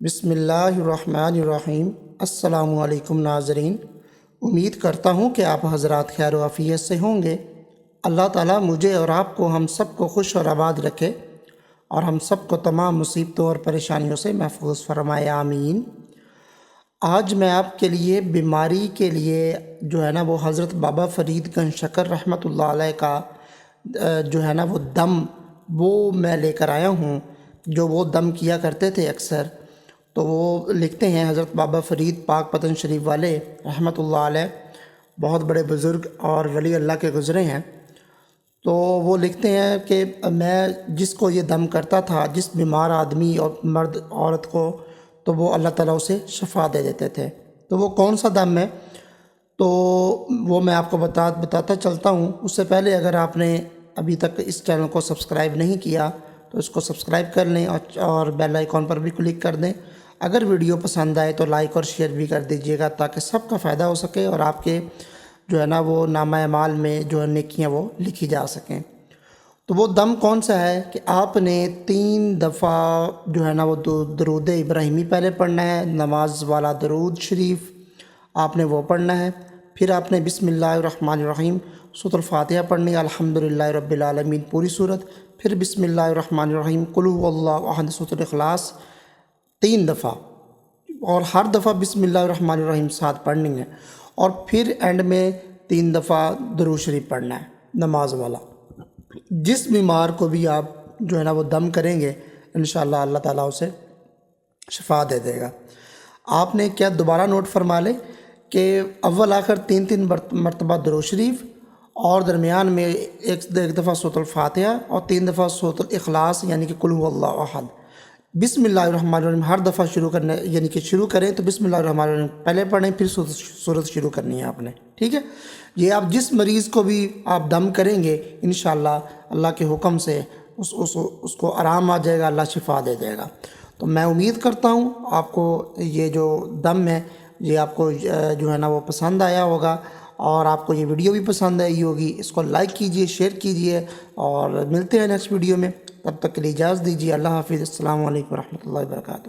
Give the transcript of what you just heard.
بسم اللہ الرحمن الرحیم۔ السلام علیکم ناظرین، امید کرتا ہوں کہ آپ حضرات خیر و عافیت سے ہوں گے۔ اللہ تعالیٰ مجھے اور آپ کو ہم سب کو خوش اور آباد رکھے اور ہم سب کو تمام مصیبتوں اور پریشانیوں سے محفوظ فرمائے، آمین۔ آج میں آپ کے لیے بیماری کے لیے جو ہے نا وہ حضرت بابا فرید گنج شکر رحمۃ اللہ علیہ کا جو ہے نا وہ دم وہ میں لے کر آیا ہوں، جو وہ دم کیا کرتے تھے اکثر۔ تو وہ لکھتے ہیں حضرت بابا فرید پاک پتن شریف والے رحمۃ اللہ علیہ، بہت بڑے بزرگ اور ولی اللہ کے گزرے ہیں۔ تو وہ لکھتے ہیں کہ میں جس کو یہ دم کرتا تھا، جس بیمار آدمی اور مرد عورت کو، تو وہ اللہ تعالیٰ اسے شفا دے دیتے تھے۔ تو وہ کون سا دم ہے تو وہ میں آپ کو بتاتا چلتا ہوں۔ اس سے پہلے اگر آپ نے ابھی تک اس چینل کو سبسکرائب نہیں کیا تو اس کو سبسکرائب کر لیں اور بیل آئیکن پر بھی کلک کر دیں۔ اگر ویڈیو پسند آئے تو لائک اور شیئر بھی کر دیجیے گا تاکہ سب کا فائدہ ہو سکے اور آپ کے جو ہے نا وہ نامہ اعمال میں جو ہے نیکیاں وہ لکھی جا سکیں۔ تو وہ دم کون سا ہے کہ آپ نے 3 دفعہ جو ہے نا وہ درود ابراہیمی پہلے پڑھنا ہے، نماز والا درود شریف آپ نے وہ پڑھنا ہے، پھر آپ نے بسم اللہ الرحمن الرحیم سورۃ الفاتحہ پڑھنی ہے، الحمدللہ رب العالمین پوری صورت، پھر بسم اللہ الرحمن الرحیم قل هو اللہ احد سورۃ الاخلاص 3 دفعہ، اور ہر دفعہ بسم اللہ الرحمن الرحیم ساتھ پڑھنی ہے، اور پھر اینڈ میں 3 دفعہ درود شریف پڑھنا ہے نماز والا۔ جس بیمار کو بھی آپ جو ہے نا وہ دم کریں گے انشاءاللہ اللہ تعالیٰ اسے شفا دے دے گا۔ آپ نے کیا دوبارہ نوٹ فرما لیں کہ اول آخر 3 مرتبہ درود شریف، اور درمیان میں ایک دفعہ سورۃ الفاتحہ، اور 3 دفعہ سورۃ الاخلاص یعنی کہ قل هو اللہ احد۔ بسم اللہ الرحمن الرحیم ہر دفعہ شروع کرنا، یعنی کہ شروع کریں تو بسم اللہ الرحمن الرحیم پہلے پڑھیں، پھر سورت شروع کرنی ہے آپ نے، ٹھیک ہے؟ یہ آپ جس مریض کو بھی آپ دم کریں گے انشاءاللہ اللہ کے حکم سے اس کو آرام آ جائے گا، اللہ شفا دے دے گا۔ تو میں امید کرتا ہوں آپ کو یہ جو دم ہے یہ آپ کو جو ہے نا وہ پسند آیا ہوگا، اور آپ کو یہ ویڈیو بھی پسند آئی ہوگی۔ اس کو لائک کیجئے، شیئر کیجئے، اور ملتے ہیں نیکسٹ ویڈیو میں۔ تب تک کے لیے اجازت دیجیے۔ اللہ حافظ۔ السلام علیکم ورحمۃ اللہ وبرکاتہ۔